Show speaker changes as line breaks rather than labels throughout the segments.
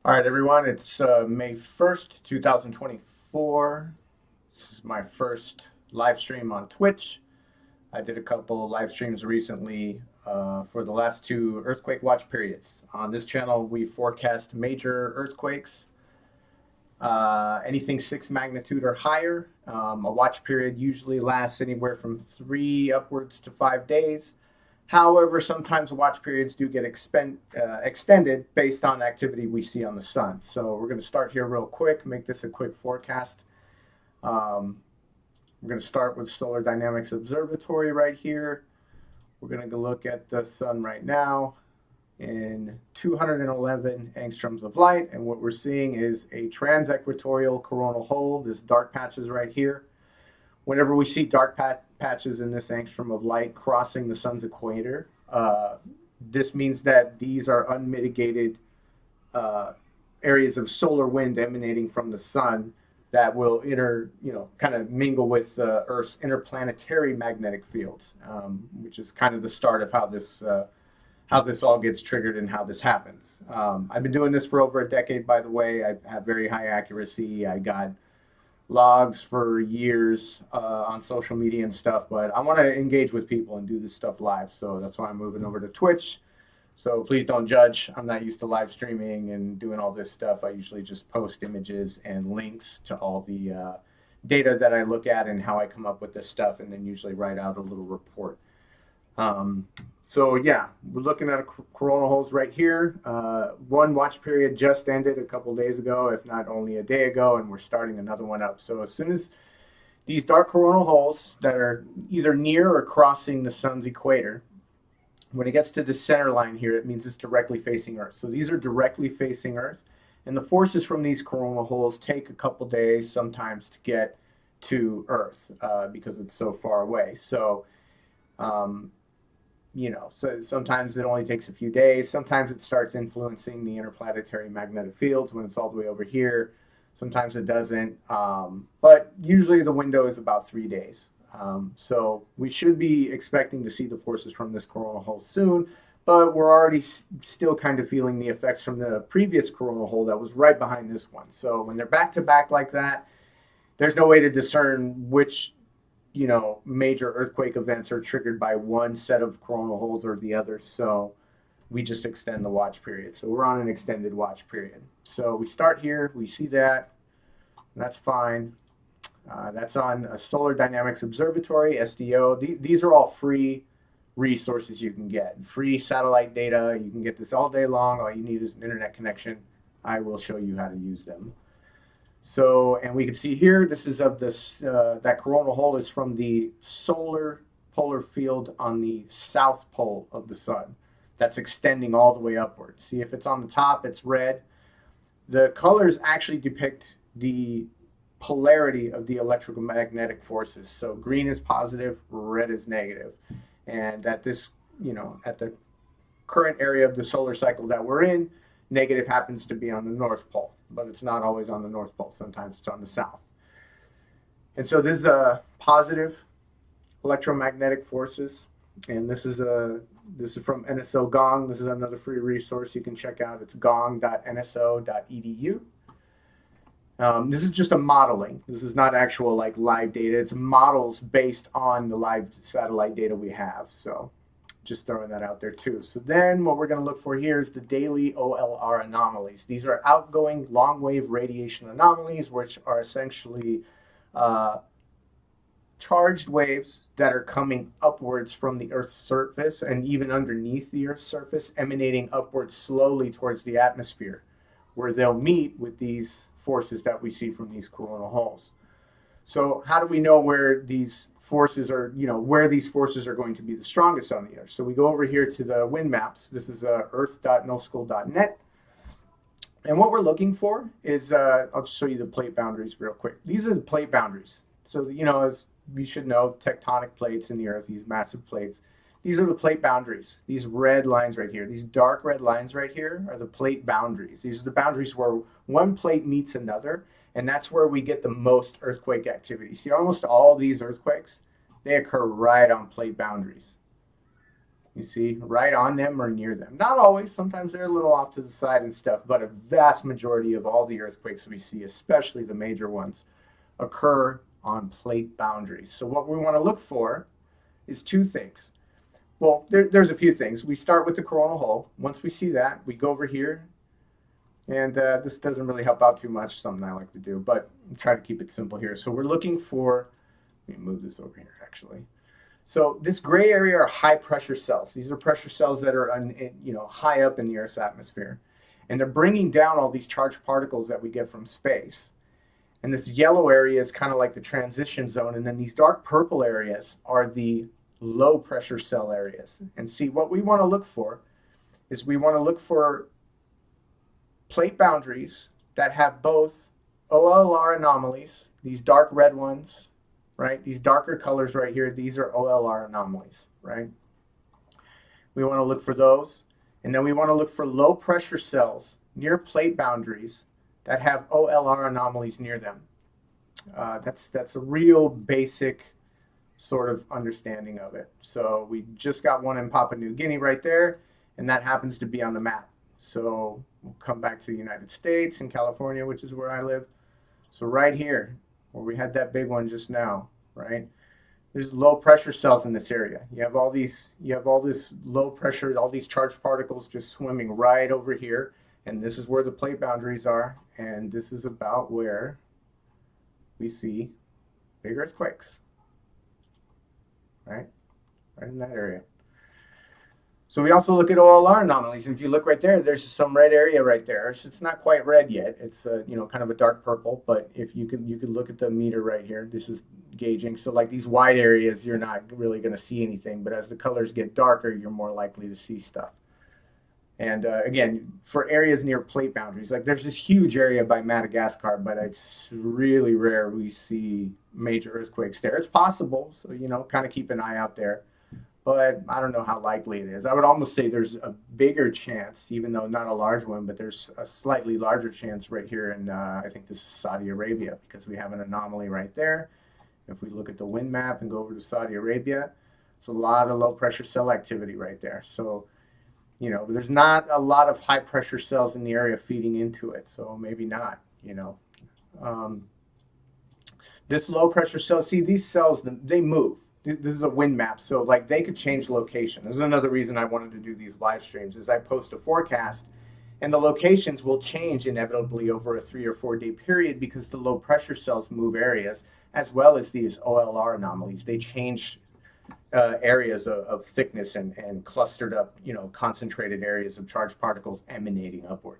All right, everyone, it's May 1st, 2024. This is my first live stream on Twitch. I did a couple live streams recently for the last two earthquake watch periods. On this channel, we forecast major earthquakes, anything 6 magnitude or higher. A watch period usually lasts anywhere from 3 upwards to 5 days. However, sometimes watch periods do get extended based on activity we see on the sun. So we're going to start here real quick, make this a quick forecast. Um, we're going to start with Solar Dynamics Observatory right here. We're going to look at the sun right now in 211 angstroms of light. And what we're seeing is a transequatorial coronal hole, this dark patches right here. Whenever we see dark patches in this angstrom of light crossing the sun's equator, this means that these are unmitigated areas of solar wind emanating from the sun that will kind of mingle with Earth's interplanetary magnetic fields, which is kind of the start of how this all gets triggered and how this happens. I've been doing this for over a decade, by the way. I have very high accuracy. I got logs for years on social media and stuff, but I want to engage with people and do this stuff live. So that's why I'm moving over to Twitch. So please don't judge. I'm not used to live streaming and doing all this stuff. I usually just post images and links to all the data that I look at and how I come up with this stuff, and then usually write out a little report. Um, so yeah, we're looking at coronal holes right here. One watch period just ended a couple days ago, if not only a day ago, and we're starting another one up. So as soon as these dark coronal holes that are either near or crossing the sun's equator, when it gets to the center line here, it means it's directly facing Earth. So these are directly facing Earth, and the forces from these coronal holes take a couple days sometimes to get to Earth because it's so far away. So um, so sometimes it only takes a few days. Sometimes it starts influencing the interplanetary magnetic fields when it's all the way over here. Sometimes it doesn't. But usually the window is about 3 days. So we should be expecting to see the forces from this coronal hole soon, but we're already still kind of feeling the effects from the previous coronal hole that was right behind this one. So when they're back to back like that, there's no way to discern which major earthquake events are triggered by one set of coronal holes or the other. So we just extend the watch period. So we're on an extended watch period. So we start here, we see that, that's fine. That's on a Solar Dynamics Observatory, SDO. These are all free resources you can get. Free satellite data. You can get this all day long. All you need is an internet connection. I will show you how to use them. So, and we can see here, this is of this, that coronal hole is from the solar polar field on the south pole of the sun. That's extending all the way upward. See, if it's on the top, it's red. The colors actually depict the polarity of the electromagnetic forces. So green is positive, red is negative. And at this, at the current area of the solar cycle that we're in, negative happens to be on the North Pole, but it's not always on the North Pole. Sometimes it's on the South. And so this is a positive electromagnetic forces, and this is from NSO Gong. This is another free resource you can check out. It's gong.nso.edu. This is just a modeling. This is not actual like live data. It's models based on the live satellite data we have. So just throwing that out there too. So then what we're going to look for here is the daily OLR anomalies. These are outgoing long wave radiation anomalies, which are essentially charged waves that are coming upwards from the Earth's surface and even underneath the Earth's surface, emanating upwards slowly towards the atmosphere, where they'll meet with these forces that we see from these coronal holes. So how do we know where these forces are, where these forces are going to be the strongest on the Earth? So we go over here to the wind maps. This is earth.noschool.net. And what we're looking for is, I'll just show you the plate boundaries real quick. These are the plate boundaries. So, as you should know, tectonic plates in the Earth, these massive plates, these are the plate boundaries. These red lines right here, these dark red lines right here are the plate boundaries. These are the boundaries where one plate meets another, and that's where we get the most earthquake activity. See, almost all these earthquakes, they occur right on plate boundaries. You see, right on them or near them. Not always, sometimes they're a little off to the side and stuff, but a vast majority of all the earthquakes we see, especially the major ones, occur on plate boundaries. So what we want to look for is two things. Well, there's a few things. We start with the coronal hole. Once we see that, we go over here, and this doesn't really help out too much, something I like to do, but try to keep it simple here. So we're looking for, let me move this over here actually. So this gray area are high pressure cells. These are pressure cells that are high up in the Earth's atmosphere. And they're bringing down all these charged particles that we get from space. And this yellow area is kind of like the transition zone. And then these dark purple areas are the low pressure cell areas. And see, what we want to look for is we want to look for plate boundaries that have both OLR anomalies, these dark red ones, right? These darker colors right here, these are OLR anomalies, right? We want to look for those. And then we want to look for low pressure cells near plate boundaries that have OLR anomalies near them. That's a real basic sort of understanding of it. So we just got one in Papua New Guinea right there, and that happens to be on the map. So we'll come back to the United States and California, which is where I live. So right here, where we had that big one just now, right? There's low pressure cells in this area. You have all this low pressure, all these charged particles just swimming right over here. And this is where the plate boundaries are. And this is about where we see big earthquakes, right? Right in that area. So we also look at OLR anomalies, and if you look right there, there's some red area right there. It's not quite red yet. It's kind of a dark purple, but if you could look at the meter right here. This is gauging. So like these white areas, you're not really going to see anything, but as the colors get darker, you're more likely to see stuff. And again, for areas near plate boundaries, like there's this huge area by Madagascar, but it's really rare we see major earthquakes there. It's possible, so kind of keep an eye out there. But I don't know how likely it is. I would almost say there's a bigger chance, even though not a large one, but there's a slightly larger chance right here in, I think this is Saudi Arabia, because we have an anomaly right there. If we look at the wind map and go over to Saudi Arabia, it's a lot of low pressure cell activity right there. So, there's not a lot of high pressure cells in the area feeding into it. So maybe not, This low pressure cell, see these cells, they move. This is a wind map, so like they could change location. This is another reason I wanted to do these live streams, is I post a forecast and the locations will change inevitably over a 3 or 4 day period because the low pressure cells move areas, as well as these OLR anomalies. They change areas of thickness and clustered up, concentrated areas of charged particles emanating upward.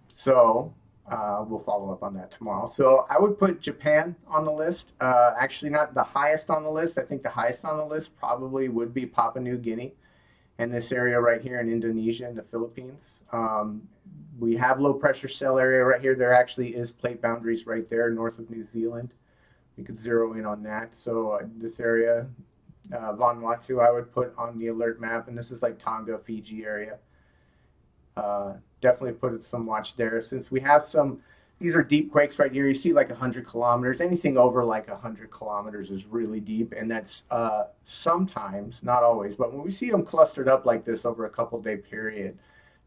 So we'll follow up on that tomorrow. So I would put Japan on the list. Actually, not the highest on the list. I think the highest on the list probably would be Papua New Guinea and this area right here in Indonesia and the Philippines. We have low pressure cell area right here. There actually is plate boundaries right there north of New Zealand. We could zero in on that. So this area, Vanuatu, I would put on the alert map. And this is like Tonga, Fiji area. Definitely put some watch there. Since we have these are deep quakes right here. You see like 100 kilometers. Anything over like 100 kilometers is really deep. And that's sometimes, not always, but when we see them clustered up like this over a couple-day period,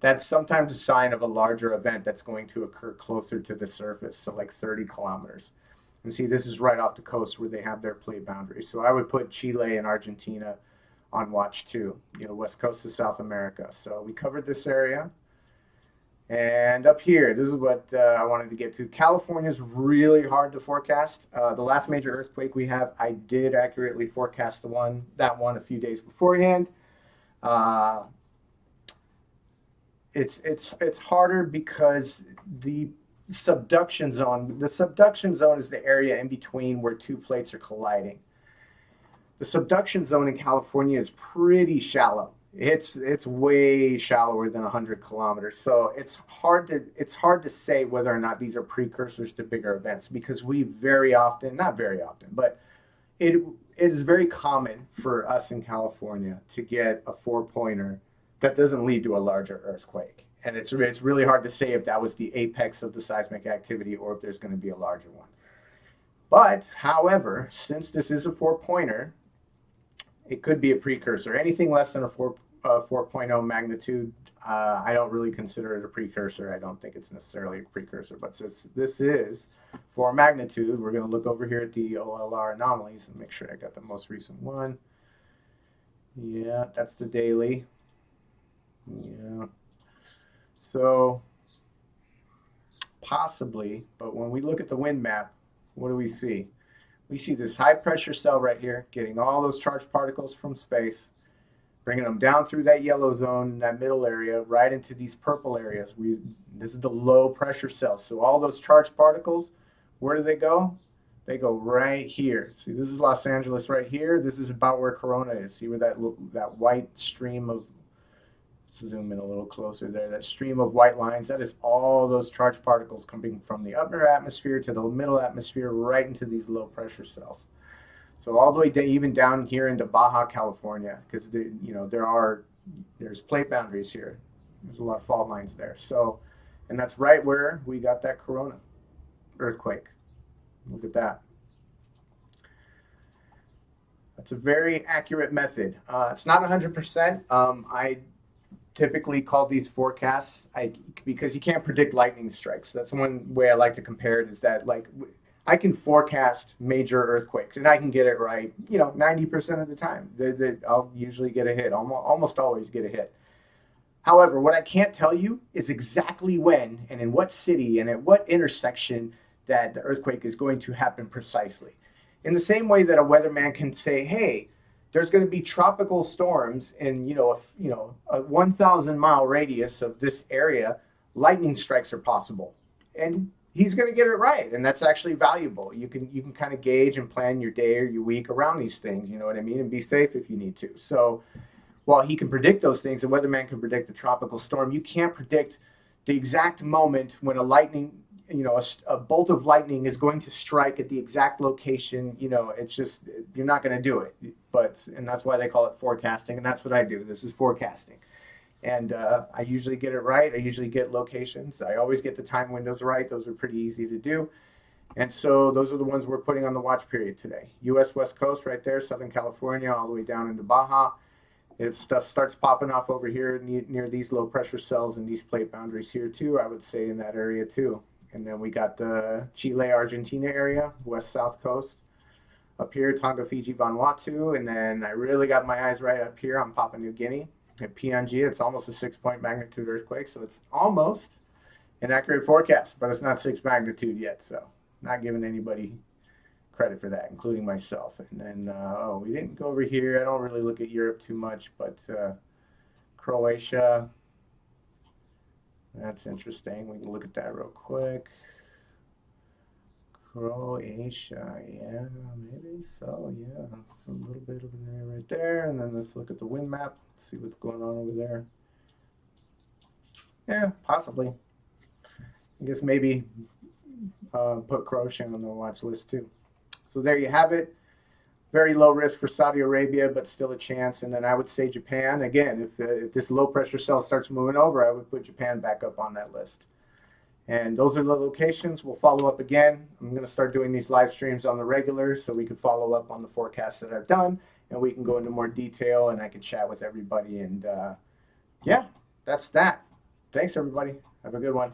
that's sometimes a sign of a larger event that's going to occur closer to the surface, so like 30 kilometers. And see, this is right off the coast where they have their plate boundaries. So I would put Chile and Argentina on watch too, west coast of South America. So we covered this area. And up here, this is what I wanted to get to. California is really hard to forecast. The last major earthquake we have, I did accurately forecast that one a few days beforehand. It's harder because the subduction zone is the area in between where two plates are colliding. The subduction zone in California is pretty shallow. It's way shallower than 100 kilometers. So it's hard to say whether or not these are precursors to bigger events, because we not very often, but it is very common for us in California to get a 4-pointer that doesn't lead to a larger earthquake. And it's really hard to say if that was the apex of the seismic activity or if there's going to be a larger one. But, however, since this is a 4-pointer, it could be a precursor. Anything less than a 4.0 magnitude, I don't really consider it a precursor. I don't think it's necessarily a precursor, but since this is 4 magnitude, we're going to look over here at the OLR anomalies and make sure I got the most recent one. Yeah, that's the daily. Yeah. So possibly, but when we look at the wind map, what do we see? We see this high pressure cell right here getting all those charged particles from space, bringing them down through that yellow zone in that middle area right into these purple areas. This is the low pressure cells. So all those charged particles, where do they go? They go right here. See, this is Los Angeles right here. This is about where Corona is. See where that white stream of, zoom in a little closer there, that stream of white lines, that is all those charged particles coming from the upper atmosphere to the middle atmosphere right into these low pressure cells. So all the way even down here into Baja California, because there's plate boundaries here. There's a lot of fault lines there. So, and that's right where we got that Corona earthquake. Look at that. That's a very accurate method. It's not 100%. I typically call these forecasts because you can't predict lightning strikes. That's one way I like to compare it, is that like I can forecast major earthquakes and I can get it right, 90% of the time. I'll usually get a hit, almost always get a hit. However, what I can't tell you is exactly when and in what city and at what intersection that the earthquake is going to happen precisely. In the same way that a weatherman can say, hey, there's going to be tropical storms in a 1,000-mile radius of this area, lightning strikes are possible. And he's going to get it right, and that's actually valuable. You can kind of gauge and plan your day or your week around these things, you know what I mean, and be safe if you need to. So while he can predict those things, a weatherman can predict a tropical storm, you can't predict the exact moment when a bolt of lightning is going to strike at the exact location. It's just, you're not going to do it. And that's why they call it forecasting, and that's what I do. This is forecasting. And I usually get it right. I usually get locations. I always get the time windows right. Those are pretty easy to do. And so those are the ones we're putting on the watch period today. U.S. West Coast right there, Southern California, all the way down into Baja. If stuff starts popping off over here near these low pressure cells and these plate boundaries here too, I would say in that area too. And then we got the Chile, Argentina area, west-south coast. Up here, Tonga, Fiji, Vanuatu. And then I really got my eyes right up here on Papua New Guinea. At PNG, it's almost a 6-point magnitude earthquake, so it's almost an accurate forecast, but it's not 6 magnitude yet, so not giving anybody credit for that, including myself. And then, we didn't go over here. I don't really look at Europe too much, but Croatia, that's interesting. We can look at that real quick. Croatia, yeah, maybe so, yeah. It's a little bit of an area right there. And then let's look at the wind map, see what's going on over there. Yeah, possibly. I guess maybe put Croatia on the watch list too. So there you have it. Very low risk for Saudi Arabia, but still a chance. And then I would say Japan. Again, if this low pressure cell starts moving over, I would put Japan back up on that list. And those are the locations. We'll follow up again. I'm going to start doing these live streams on the regular so we can follow up on the forecasts that I've done, and we can go into more detail, and I can chat with everybody. And yeah, that's that. Thanks, everybody. Have a good one.